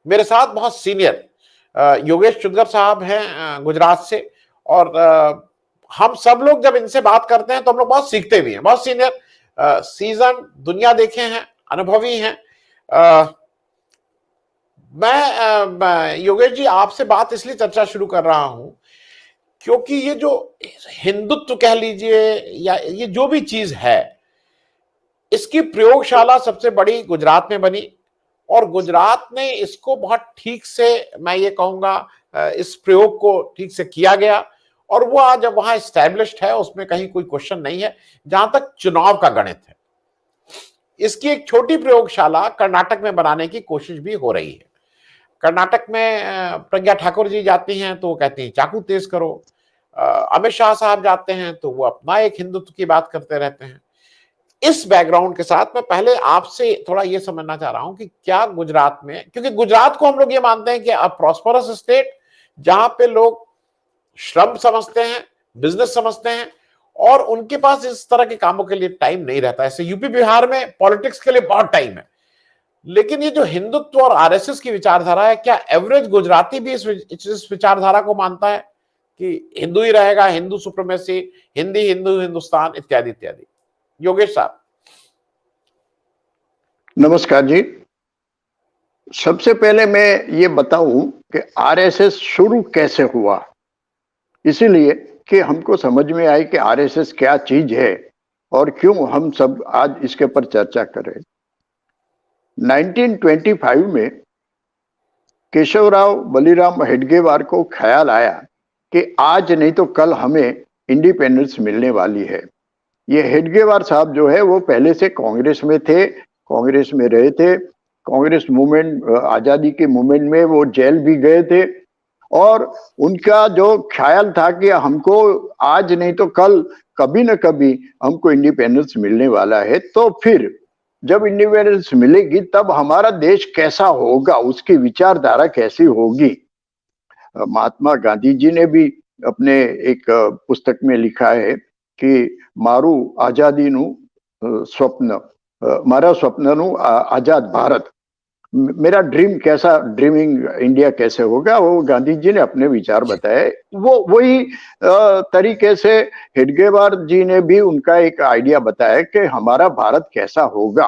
मेरे साथ बहुत सीनियर योगेश चुंदगर साहब हैं गुजरात से। और हम सब लोग जब इनसे बात करते हैं तो हम लोग बहुत सीखते भी हैं। बहुत सीनियर, सीजन, दुनिया देखे हैं, अनुभवी हैं। मैं योगेश जी आपसे बात इसलिए चर्चा शुरू कर रहा हूं क्योंकि ये जो हिंदुत्व कह लीजिए या ये जो भी चीज है, इसकी प्रयोगशाला सबसे बड़ी गुजरात में बनी और गुजरात ने इसको बहुत ठीक से, मैं ये कहूंगा, इस प्रयोग को ठीक से किया गया और वो आज वहां एस्टैब्लिश्ड है, उसमें कहीं कोई क्वेश्चन नहीं है। जहां तक चुनाव का गणित है, इसकी एक छोटी प्रयोगशाला कर्नाटक में बनाने की कोशिश भी हो रही है। कर्नाटक में प्रज्ञा ठाकुर जी जाती हैं तो वो कहती हैं चाकू तेज करो। अमित शाह साहब जाते हैं तो वो अपना एक हिंदुत्व की बात करते रहते हैं। इस बैकग्राउंड के साथ मैं पहले आपसे थोड़ा ये समझना चाह रहा हूं कि क्या गुजरात में, क्योंकि गुजरात को हम लोग ये मानते हैं कि अब प्रॉस्परस स्टेट जहां पे लोग श्रम समझते हैं, बिजनेस समझते हैं और उनके पास इस तरह के कामों के लिए टाइम नहीं रहता। ऐसे यूपी बिहार में पॉलिटिक्स के लिए बहुत टाइम है, लेकिन ये जो हिंदुत्व और आरएसएस की विचारधारा है, क्या एवरेज गुजराती भी इस विचारधारा को मानता है कि हिंदू ही रहेगा, हिंदू सुप्रीमेसी, हिंदी, हिंदू, हिंदुस्तान इत्यादि इत्यादि? योगेश साहब। नमस्कार जी। सबसे पहले मैं ये बताऊं कि आरएसएस शुरू कैसे हुआ, इसीलिए कि हमको समझ में आए कि आरएसएस क्या चीज है और क्यों हम सब आज इसके पर चर्चा कर रहे हैं। 1925 में केशवराव बलिराम हेडगेवार को ख्याल आया कि आज नहीं तो कल हमें इंडिपेंडेंस मिलने वाली है। ये हेडगेवार साहब जो है वो पहले से कांग्रेस में थे, कांग्रेस में रहे थे, कांग्रेस मूवमेंट, आजादी के मूवमेंट में वो जेल भी गए थे और उनका जो ख्याल था कि हमको आज नहीं तो कल कभी न कभी हमको इंडिपेंडेंस मिलने वाला है, तो फिर जब इंडिपेंडेंस मिलेगी तब हमारा देश कैसा होगा, उसकी विचारधारा कैसी होगी। महात्मा गांधी जी ने भी अपने एक पुस्तक में लिखा है कि मारू आजादीनु स्वप्न, मारा स्वप्ननु आजाद भारत, मेरा ड्रीम कैसा, ड्रीमिंग इंडिया कैसे होगा, वो गांधी जी ने अपने विचार बताए। वो वही तरीके से हेडगेवार जी ने भी उनका एक आइडिया बताया कि हमारा भारत कैसा होगा।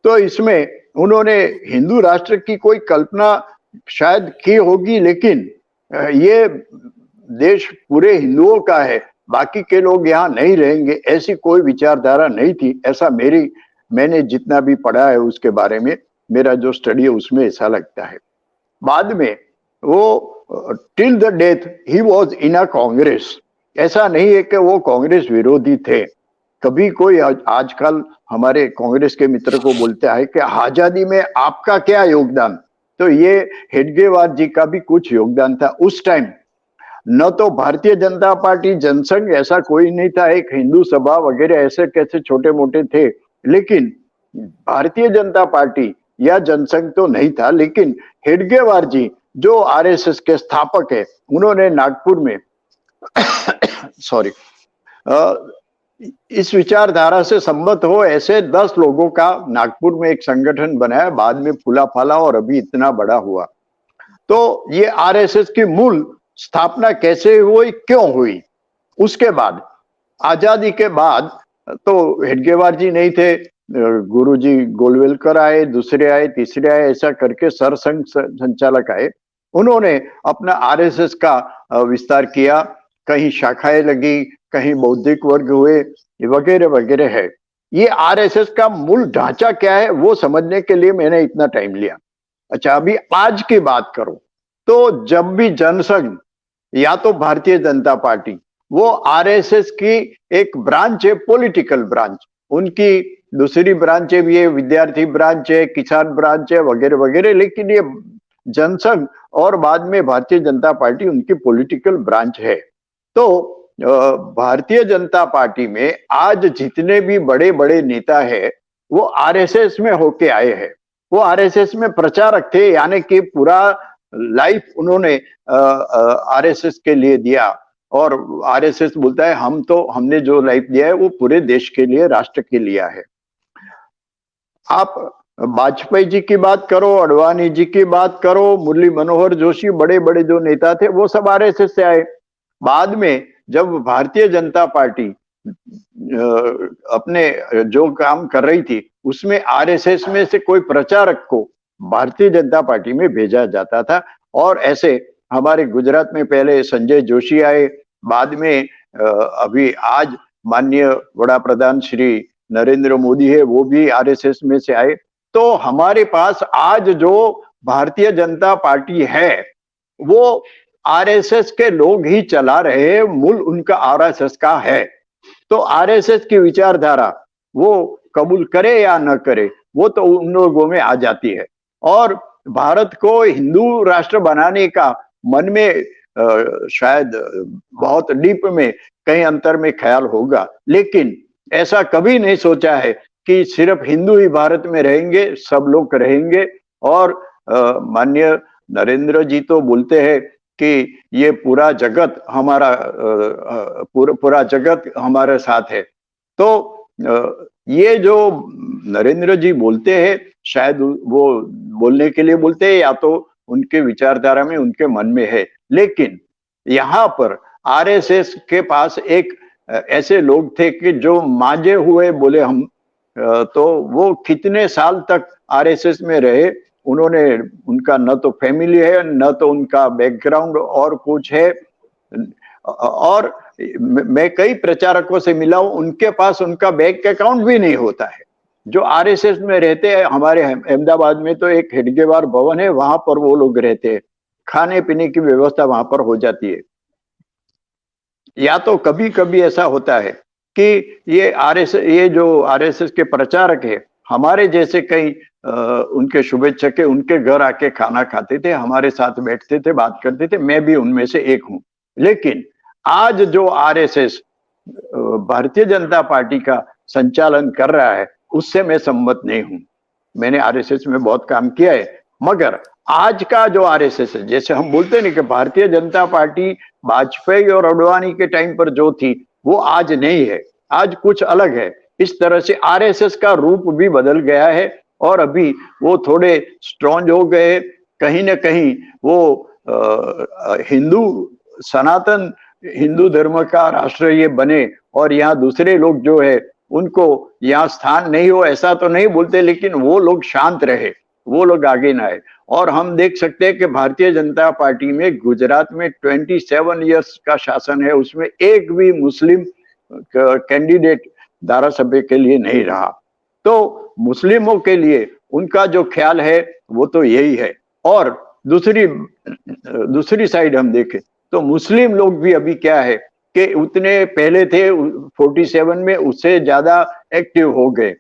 तो इसमें उन्होंने हिंदू राष्ट्र की कोई कल्पना शायद की होगी, लेकिन ये देश पूरे हिंदुओं का है, बाकी के लोग यहाँ नहीं रहेंगे, ऐसी कोई विचारधारा नहीं थी। ऐसा मैंने जितना भी पढ़ा है उसके बारे में, मेरा जो स्टडी है उसमें ऐसा लगता है। बाद में वो till the death he was in a Congress. ऐसा नहीं है कि वो कांग्रेस विरोधी थे। कभी कोई आजकल हमारे कांग्रेस के मित्र को बोलता है कि आजादी में आपका क्या योगदान, तो ये हेडगेवार जी का भी कुछ योगदान था उस टाइम। न तो भारतीय जनता पार्टी, जनसंघ ऐसा कोई नहीं था, एक हिंदू सभा वगैरह ऐसे कैसे छोटे मोटे थे, लेकिन भारतीय जनता पार्टी या जनसंघ तो नहीं था। लेकिन हेडगेवार जी जो आरएसएस के स्थापक है, उन्होंने नागपुर में सॉरी इस विचारधारा से सम्मत हो ऐसे 10 लोगों का नागपुर में एक संगठन बनाया, बाद में फूला फाला और अभी इतना बड़ा हुआ। तो ये आरएसएस की मूल स्थापना कैसे हुई, क्यों हुई? उसके बाद आजादी के बाद तो हेडगेवार जी नहीं थे, गुरुजी गोलवेलकर आए, दूसरे आए, तीसरे आए, ऐसा करके सरसंघ संचालक आए। उन्होंने अपना आरएसएस का विस्तार किया, कहीं शाखाएं लगी, कहीं बौद्धिक वर्ग हुए, वगैरह वगैरह है। ये आरएसएस का मूल ढांचा क्या है वो समझने के लिए मैंने इतना टाइम लिया। अच्छा, अभी आज की बात करूं तो जब भी जनसंघ या तो भारतीय जनता पार्टी, वो आरएसएस की एक ब्रांच है, पॉलिटिकल ब्रांच, उनकी दूसरी ब्रांच है, ये विद्यार्थी ब्रांच है, किसान ब्रांच है, वगैरह वगैरह, लेकिन ये जनसंघ और बाद में भारतीय जनता पार्टी उनकी पॉलिटिकल ब्रांच है। तो भारतीय जनता पार्टी में आज जितने भी बड़े बड़े नेता है वो आरएसएस में होके आए हैं। वो आरएसएस में प्रचारक थे, यानी कि पूरा लाइफ उन्होंने आरएसएस के लिए दिया। और आरएसएस बोलता है हमने जो लाइफ दिया है वो पूरे देश के लिए, राष्ट्र के लिए है। आप वाजपेयी जी की बात करो, अडवाणी जी की बात करो, मुरली मनोहर जोशी, बड़े बड़े जो नेता थे वो सब आरएसएस से आए। बाद में जब भारतीय जनता पार्टी अपने जो काम कर रही थी उसमें आरएसएस में से कोई प्रचारक को भारतीय जनता पार्टी में भेजा जाता था। और ऐसे हमारे गुजरात में पहले संजय जोशी आए, बाद में अभी आज माननीय वड़ा प्रधान श्री नरेंद्र मोदी है, वो भी आरएसएस में से आए। तो हमारे पास आज जो भारतीय जनता पार्टी है वो आरएसएस के लोग ही चला रहे हैं, मूल उनका आरएसएस का है। तो आरएसएस की विचारधारा वो कबूल करे या न करे वो तो उन लोगों में आ जाती है। और भारत को हिंदू राष्ट्र बनाने का मन में शायद बहुत डीप में कहीं अंतर में ख्याल होगा, लेकिन ऐसा कभी नहीं सोचा है कि सिर्फ हिंदू ही भारत में रहेंगे, सब लोग रहेंगे। और माननीय नरेंद्र जी तो बोलते हैं कि ये पूरा जगत हमारा पूरा जगत हमारे साथ है। तो ये जो नरेंद्र जी बोलते हैं शायद वो बोलने के लिए बोलते हैं या तो उनके विचारधारा में उनके मन में है, लेकिन यहाँ पर आरएसएस के पास एक ऐसे लोग थे कि जो मांझे हुए बोले हम, तो वो कितने साल तक आरएसएस में रहे, उन्होंने उनका न तो फैमिली है न तो उनका बैकग्राउंड और कुछ है। और मैं कई प्रचारकों से मिला हूं, उनके पास उनका बैंक अकाउंट भी नहीं होता है जो आरएसएस में रहते हैं। हमारे अहमदाबाद में तो एक हेडगेवार भवन है, वहां पर वो लोग रहते हैं, खाने पीने की व्यवस्था वहां पर हो जाती है। या तो कभी कभी ऐसा होता है कि ये जो आरएसएस के प्रचारक है, हमारे जैसे कई उनके शुभेच्छक है, उनके घर आके खाना खाते थे, हमारे साथ बैठते थे, बात करते थे, मैं भी उनमें से एक हूं। लेकिन आज जो आरएसएस भारतीय जनता पार्टी का संचालन कर रहा है उससे मैं सम्मत नहीं हूं। मैंने आरएसएस में बहुत काम किया है, मगर आज का जो आरएसएस है, जैसे हम बोलते हैं कि भारतीय जनता पार्टी वाजपेयी और अडवाणी के टाइम पर जो थी वो आज नहीं है, आज कुछ अलग है। इस तरह से आरएसएस का रूप भी बदल गया है और अभी वो थोड़े स्ट्रॉन्ग हो गए। कहीं ना कहीं वो हिंदू सनातन हिंदू धर्म का राष्ट्र ये बने और यहाँ दूसरे लोग जो है उनको यहाँ स्थान नहीं हो, ऐसा तो नहीं बोलते, लेकिन वो लोग शांत रहे, वो लोग आगे ना आए। और हम देख सकते हैं कि भारतीय जनता पार्टी में गुजरात में 27 इयर्स का शासन है, उसमें एक भी मुस्लिम कैंडिडेट धारासभ्य के लिए नहीं रहा। तो मुस्लिमों के लिए उनका जो ख्याल है वो तो यही है। और दूसरी साइड हम देखें तो मुस्लिम लोग भी अभी क्या है कि उतने पहले थे 47 में, उससे ज्यादा एक्टिव हो गए।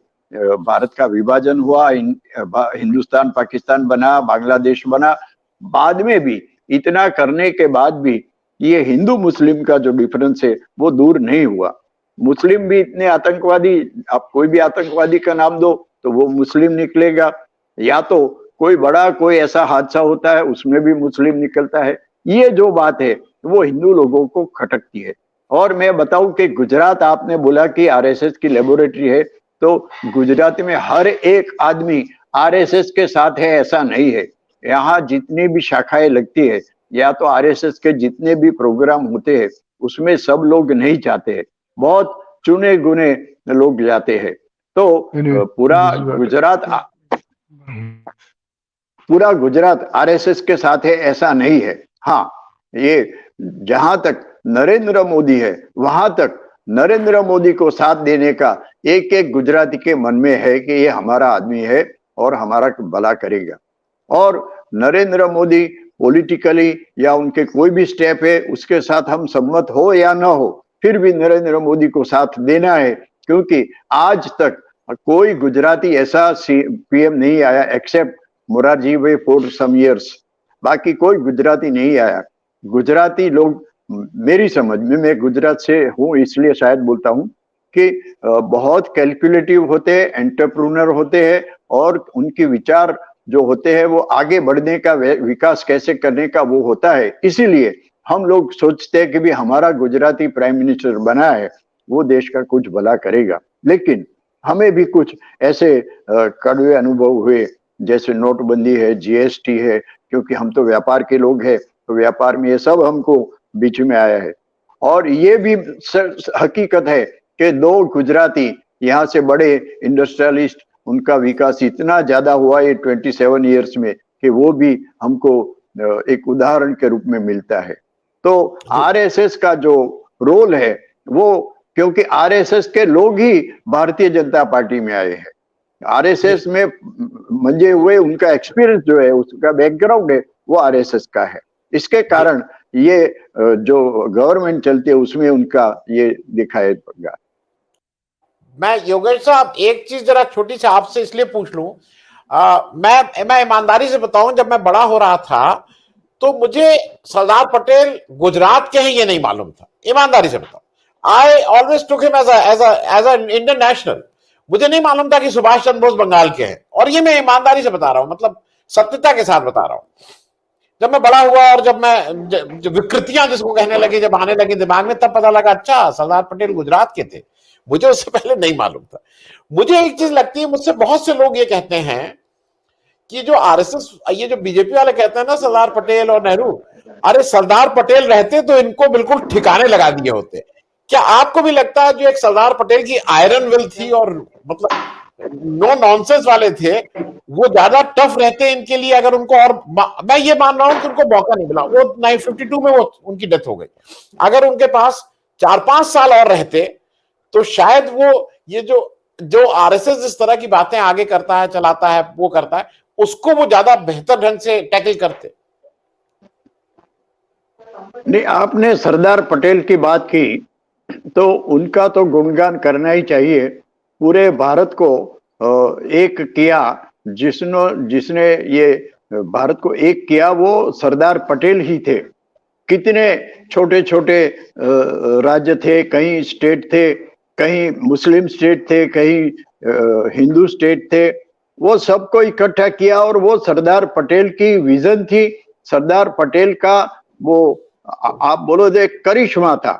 भारत का विभाजन हुआ, हिंदुस्तान पाकिस्तान बना, बांग्लादेश बना, बाद में भी इतना करने के बाद भी ये हिंदू मुस्लिम का जो डिफरेंस है वो दूर नहीं हुआ। मुस्लिम भी इतने आतंकवादी, आप कोई भी आतंकवादी का नाम दो तो वो मुस्लिम निकलेगा, या तो कोई बड़ा कोई ऐसा हादसा होता है उसमें भी मुस्लिम निकलता है। ये जो बात है वो हिंदू लोगों को खटकती है। और मैं बताऊं कि गुजरात, आपने बोला कि आरएसएस की लेबोरेटरी है, तो गुजरात में हर एक आदमी आरएसएस के साथ है ऐसा नहीं है। यहाँ जितनी भी शाखाएं लगती है या तो आरएसएस के जितने भी प्रोग्राम होते हैं उसमें सब लोग नहीं जाते हैं, बहुत चुने गुने लोग जाते हैं। तो पूरा गुजरात आरएसएस के साथ है ऐसा नहीं है। हाँ, ये जहां तक नरेंद्र मोदी है वहां तक नरेंद्र मोदी को साथ देने का एक एक गुजराती के मन में है कि ये हमारा आदमी है और हमारा भला करेगा। और नरेंद्र मोदी पॉलिटिकली या उनके कोई भी स्टेप है उसके साथ हम सम्मत हो या ना हो, फिर भी नरेंद्र मोदी को साथ देना है, क्योंकि आज तक कोई गुजराती ऐसा पीएम नहीं आया एक्सेप्ट मोरारजी भाई फॉर सम इयर्स, बाकी कोई गुजराती नहीं आया। गुजराती लोग, मेरी समझ में, मैं गुजरात से हूँ इसलिए शायद बोलता हूँ कि बहुत कैलकुलेटिव होते हैं, एंटरप्रेन्योर होते हैं और उनके विचार जो होते हैं वो आगे बढ़ने का, विकास कैसे करने का वो होता है। इसीलिए हम लोग सोचते हैं कि भी हमारा गुजराती प्राइम मिनिस्टर बना है वो देश का कुछ भला करेगा। लेकिन हमें भी कुछ ऐसे कड़वे अनुभव हुए, जैसे नोटबंदी है, जीएसटी है, क्योंकि हम तो व्यापार के लोग हैं, तो व्यापार में ये सब हमको बीच में आया है। और ये भी हकीकत है कि दो गुजराती यहाँ से बड़े इंडस्ट्रियलिस्ट, उनका विकास इतना ज्यादा हुआ ये 27 ईयर्स में कि वो भी हमको एक उदाहरण के रूप में मिलता है। तो आरएसएस का जो रोल है वो, क्योंकि आरएसएस के लोग ही भारतीय जनता पार्टी में आए हैं, आरएसएस में मंजे हुए, उनका एक्सपीरियंस जो है, उसका बैकग्राउंड है, वो आरएसएस का है। इसके कारण ये जो गवर्नमेंट चलती है उसमें उनका ये दिखाई पड़ेगा। मैं योगेश साहब एक चीज जरा छोटी सी आपसे इसलिए पूछ लूं, मैं ईमानदारी से बताऊं, जब मैं बड़ा हो रहा था तो मुझे सरदार पटेल गुजरात के हैं ये नहीं मालूम था, ईमानदारी से बताऊं। I always took him as a Indian national. मुझे नहीं मालूम था कि सुभाष चंद्र बोस बंगाल के हैं, और ये मैं ईमानदारी से बता रहा हूं, मतलब सत्यता के साथ बता रहा हूं। जब मैं बड़ा हुआ और जब मैं जो विकृतियां जिसको कहने लगी जब आने लगी दिमाग में, तब पता लगा अच्छा सरदार पटेल गुजरात के थे। मुझे उससे पहले नहीं मालूम था। मुझे एक चीज लगती है, मुझसे बहुत से लोग ये कहते हैं कि जो आरएसएस, ये जो बीजेपी वाले कहते हैं ना सरदार पटेल और नेहरू, अरे सरदार पटेल रहते तो इनको बिल्कुल ठिकाने लगा दिए होते। क्या आपको भी लगता है जो एक सरदार पटेल की आयरन विल थी और मतलब नो नॉनसेंस वाले थे, वो ज्यादा टफ रहते इनके लिए अगर उनको, और मैं ये मान रहा हूं कि उनको मौका नहीं मिला, वो 1952 में वो उनकी डेथ हो गई। अगर उनके पास 4-5 साल और रहते तो शायद वो ये जो जो आरएसएस जिस तरह की बातें आगे करता है, चलाता है, वो करता है, उसको वो ज्यादा बेहतर ढंग से टैकल करते। नहीं, आपने सरदार पटेल की बात की तो उनका तो गुणगान करना ही चाहिए। पूरे भारत को एक किया, जिसने ये भारत को एक किया वो सरदार पटेल ही थे। कितने छोटे छोटे राज्य थे, कहीं स्टेट थे, कहीं मुस्लिम स्टेट थे, कहीं हिंदू स्टेट थे, वो सबको इकट्ठा किया और वो सरदार पटेल की विजन थी, सरदार पटेल का वो आप बोलो जो करिश्मा था।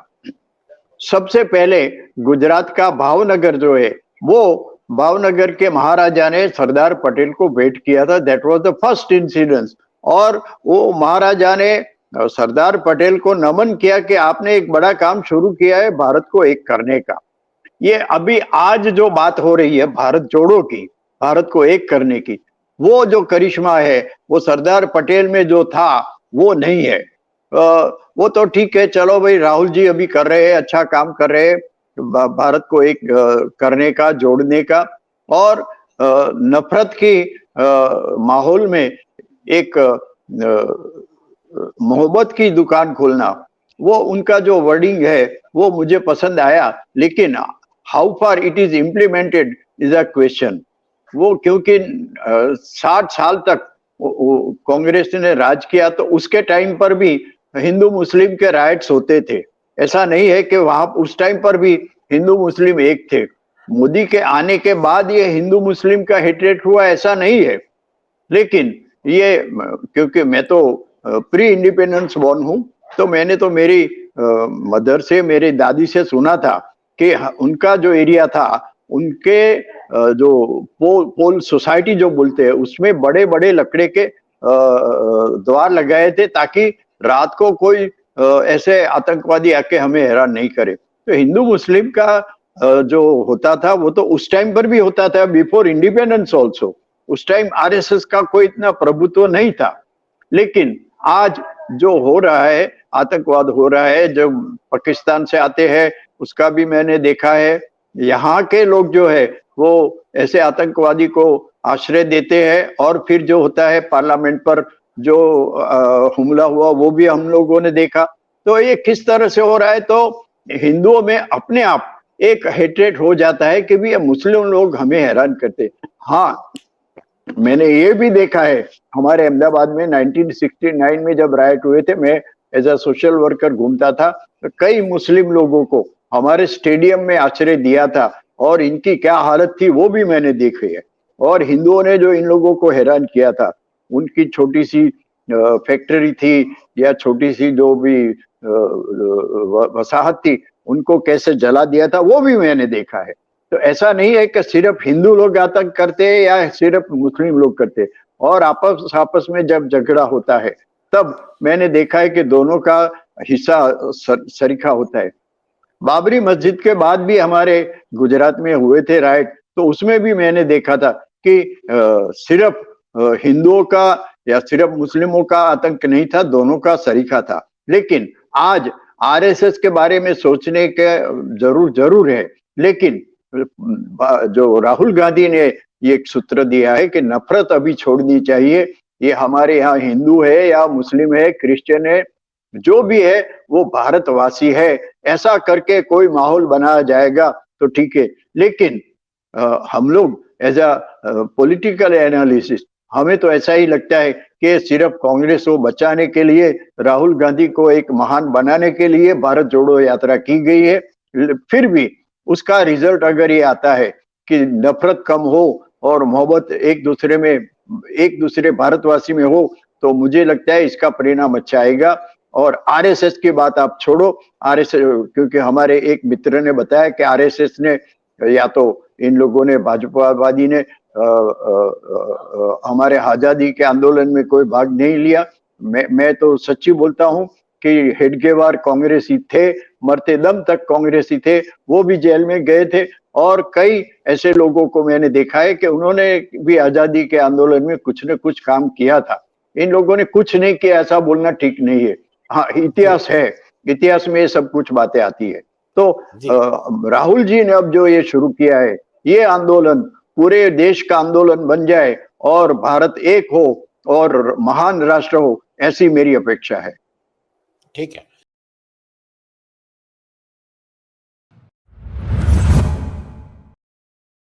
सबसे पहले गुजरात का भावनगर जो है, वो भावनगर के महाराजा ने सरदार पटेल को भेंट किया था, that was the first incidence. और वो महाराजा ने सरदार पटेल को नमन किया कि आपने एक बड़ा काम शुरू किया है भारत को एक करने का। ये अभी आज जो बात हो रही है भारत जोड़ो की, भारत को एक करने की, वो जो करिश्मा है वो सरदार पटेल में जो था वो नहीं है। वो तो ठीक है, चलो भाई राहुल जी अभी कर रहे हैं, अच्छा काम कर रहे हैं भारत को एक करने का, जोड़ने का। और नफरत की माहौल में एक मोहब्बत की दुकान खोलना, वो उनका जो वर्डिंग है वो मुझे पसंद आया। लेकिन how far it is implemented is a question. वो क्योंकि 60 साल तक कांग्रेस ने राज किया, तो उसके टाइम पर भी हिंदू मुस्लिम के राइट्स होते थे। ऐसा नहीं है कि वहां उस टाइम पर भी हिंदू मुस्लिम एक थे। मोदी के आने के बाद ये हिंदू मुस्लिम का हेट्रेट हुआ, ऐसा नहीं है। लेकिन ये, क्योंकि मैं तो प्री इंडिपेंडेंस बॉर्न हूं, तो मैंने तो मेरी मदर से, मेरी दादी से सुना था कि उनका जो एरिया था, उनके जो पोल सोसाइटी जो बोलते हैं, उसमें बड़े बड़े लकड़े के द्वार लगाए थे ताकि रात को कोई ऐसे आतंकवादी आके हमें हैरान नहीं करे। तो हिंदू मुस्लिम का जो होता था वो तो उस टाइम पर भी होता था, बिफोर इंडिपेंडेंस ऑल्सो। उस टाइम आरएसएस का कोई इतना प्रभुत्व नहीं था। लेकिन आज जो हो रहा है, आतंकवाद हो रहा है, जो पाकिस्तान से आते हैं, उसका भी मैंने देखा है। यहाँ के लोग जो है वो ऐसे आतंकवादी को आश्रय देते हैं, और फिर जो होता है पार्लियामेंट पर जो हमला हुआ वो भी हम लोगों ने देखा। तो ये किस तरह से हो रहा है, तो हिंदुओं में अपने आप एक हेट्रेट हो जाता है कि भी मुस्लिम लोग हमें हैरान करते। हाँ, मैंने ये भी देखा है, हमारे अहमदाबाद में 1969 में जब राइट हुए थे, मैं एज अ सोशल वर्कर घूमता था, तो कई मुस्लिम लोगों को हमारे स्टेडियम में आश्रय दिया था, और इनकी क्या हालत थी वो भी मैंने देखी है। और हिंदुओं ने जो इन लोगों को हैरान किया था, उनकी छोटी सी फैक्ट्री थी या छोटी सी जो भी वसाहत थी, उनको कैसे जला दिया था वो भी मैंने देखा है। तो ऐसा नहीं है कि सिर्फ हिंदू लोग आतंक करते हैं या सिर्फ मुस्लिम लोग करते हैं। और आपस आपस में जब झगड़ा होता है तब मैंने देखा है कि दोनों का हिस्सा सरीखा होता है। बाबरी मस्जिद के बाद भी हमारे गुजरात में हुए थे राइट, तो उसमें भी मैंने देखा था कि सिर्फ हिंदुओं का या सिर्फ मुस्लिमों का आतंक नहीं था, दोनों का सरीखा था। लेकिन आज आरएसएस के बारे में सोचने के जरूर है, लेकिन जो राहुल गांधी ने ये एक सूत्र दिया है कि नफरत अभी छोड़नी चाहिए। ये हमारे यहाँ हिंदू है या मुस्लिम है, क्रिश्चियन है, जो भी है वो भारतवासी है, ऐसा करके कोई माहौल बनाया जाएगा तो ठीक है। लेकिन हम लोग एज अ पॉलिटिकल एनालिसिस हमें तो ऐसा ही लगता है कि सिर्फ कांग्रेस को बचाने के लिए, राहुल गांधी को एक महान बनाने के लिए भारत जोड़ो यात्रा की गई है। फिर भी उसका रिजल्ट अगर ये आता है कि नफरत कम हो और मोहब्बत एक दूसरे भारतवासी में हो, तो मुझे लगता है इसका परिणाम अच्छा आएगा। और आरएसएस की बात आप छोड़ो, आरएसएस, क्योंकि हमारे एक मित्र ने बताया कि आरएसएस ने या तो इन लोगों ने, भाजपावादी ने हमारे आजादी के आंदोलन में कोई भाग नहीं लिया। मैं तो सच्ची बोलता हूं कि हेडगेवार कांग्रेसी थे, मरते दम तक कांग्रेसी थे, वो भी जेल में गए थे। और कई ऐसे लोगों को मैंने देखा है कि उन्होंने भी आजादी के आंदोलन में कुछ न कुछ काम किया था। इन लोगों ने कुछ नहीं किया ऐसा बोलना ठीक नहीं है। हाँ, इतिहास है, इतिहास में ये सब कुछ बातें आती है। तो राहुल जी ने अब जो ये शुरू किया है, ये आंदोलन पूरे देश का आंदोलन बन जाए और भारत एक हो और महान राष्ट्र हो, ऐसी मेरी अपेक्षा है। ठीक है।